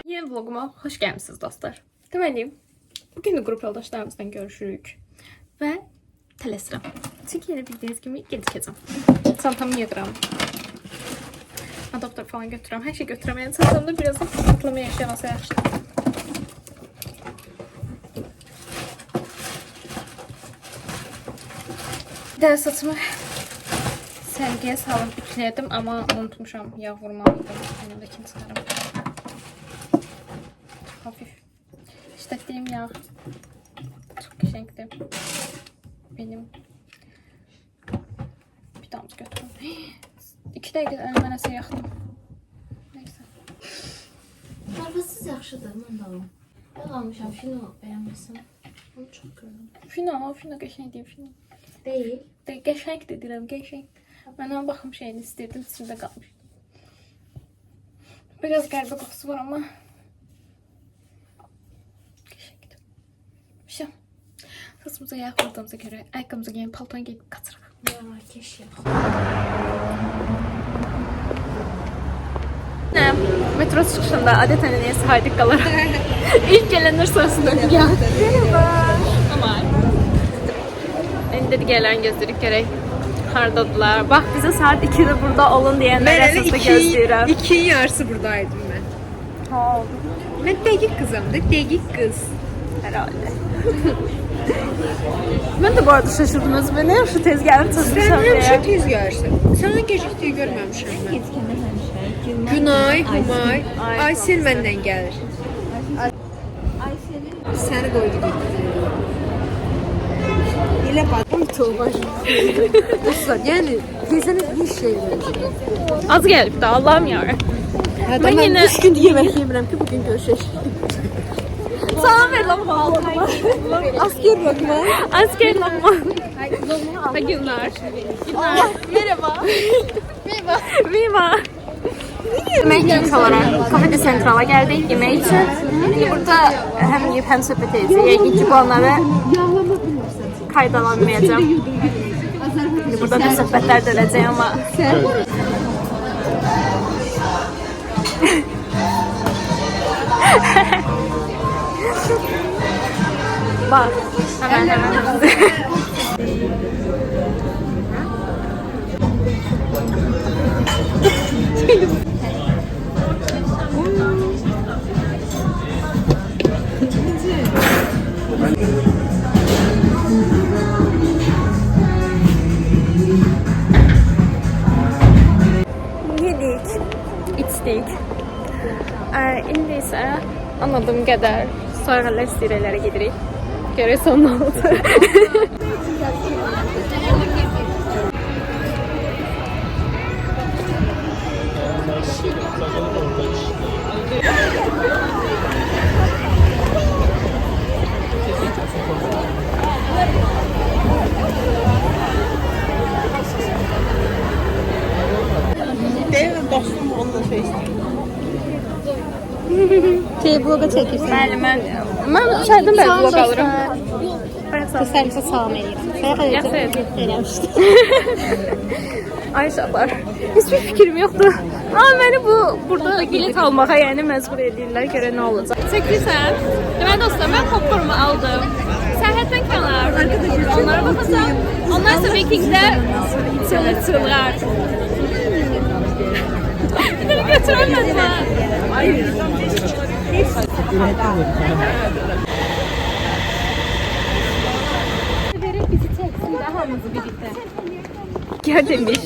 Yeni vloguma hoş gelmişsiniz dostlar. Demeliyim. Bugün de grup yoldaşlarımızdan görüşürük. Ve telesram. Çünkü yine bildiğiniz gibi gecikeceğim. Çantamı yediram. Adaptör falan götürürüm. Her şey götüremeyen çantamda biraz da patlama yaşaması yaşlı. Ders saçımı sergiye salıb ütüledim ama unutmuşam. Yağ vurmalıydım. Önümdekini çıkarım. Hafif. İşlətdiyim yağ. Çok güzeldi. Benim. Bir damcı götürüm. 2 dəqiqə əlimə nəsə yaxdım. Neyse. Qarpızsız yaxşıdır, mən də alım. Ben almışam, Fino bəyənməsin. Onu çox görürüm. Fino qəşəng deyim, Fino. Değil. Qəşəng də deyirəm, qəşəng. Mən ona baxım şeyini istirdim, içində qalmış. Biraz qəribə qoxusu var ama qəşəngdir. Şey. Saçımıza yağ vurdığımıza görə ayaqqabımıza geyinib palton geyib qaçırıq. Ya, keş yox. Metro çıxışında adətən neyəsə haydik qalar. İlk gələnlər sırasında ya. Merhaba. İndi gələn gözləyirik görək. Hardadılar. Bax bizə saat 2-də burada olun deyənlər əsasda gözləyirəm. 2'nin yarısı buradaydım ben. Ha, Ben dəqiq qızamdır, dəqiq qız. herhalde. Ben de bu arada şaşırdım özüme. Ne şu tez geldim Sən çalışmışam həmişə diye. tez gəlirsən. Sənə gecikdiyi görməmişəm mən. Günay, Humay, Aysel məndən gəlir. Səni qoydu getdi. Elə baxım var. Dostlar, yəni gezənə bir şey verir. Az gelip de Allah'ım ya. Hə, Ben mən yine- 3 gündür yemək yemirəm ki, bugün görüşək. Sana ver lan altıma. Asker bakma. Asker lokma. Ha günler. Merhaba. Viva. Yemek için olarak Kafede Central'a geldik yemek için. Şimdi burada hem yiyip hem sohbet edeceğiz. Yəqin ki bu anları kaydalanmayacağım. Şimdi burada da sohbetler dönəcək ama. Bak. Hemen. Yedik, içtik. İndi isə anladığım qədər soyğalar istirələrə gedirik. Görək son nə oldu. Deyirəm dostum onunla şey Vloga çəkirsən. Bəli, mən içərdən bəli vlog alırım. Sərvisə salam eləyirəm. Yaxşı Eləmişdim. Ay şapar. Hiçbir fikrim yoktu. Ama beni burada bilet almağa yani mecbur edirlər. Görə nə olacaq. Çəkirsən. Deməli dostlar, mən popcornumu aldım. Sərhəddən kənar. Onlara baxacağım. Onlar isə Vikingdə çılır. Bir də götürəməzlər. Bizi çəksin də hamımızı birlikdə. Gel demiş.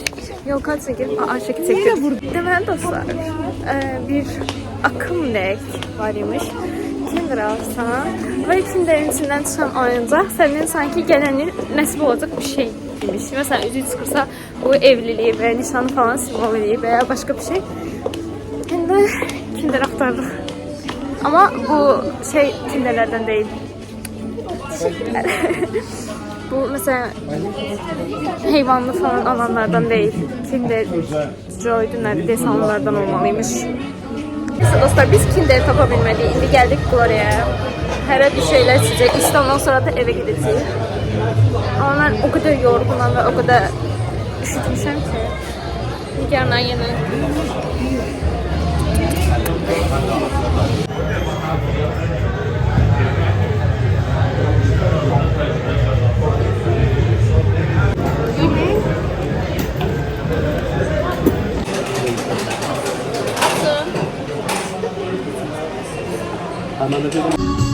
Yol kaç çekip aşık çekip. Deməli dostlar, bir akım nek var imiş. Kinder alsan ve Kinderin içinden çıkan oyuncak senin sanki gelenin nasip olacak bir şey demiş. Mesela üzü çıkırsa bu evliliği ve nişanı falan simbol ediyor veya başka bir şey. Şimdi Kinder aktardık. Ama bu şey Kinderlerden değil. Teşekkürler. Bu mesela hayvanlı falan alanlardan değil. Kinder Joy dünləri desanlardan olmalıymış. Neyse dostlar, biz Kinder tapabilmedik. İndi geldik Gloria'ya. Her bir şeyler içecek. İşte ondan sonra da eve gideceğiz. Ama ben o kadar yorgunum ve o kadar üşütmüşüm ki. Nigar'dan yine. Atın.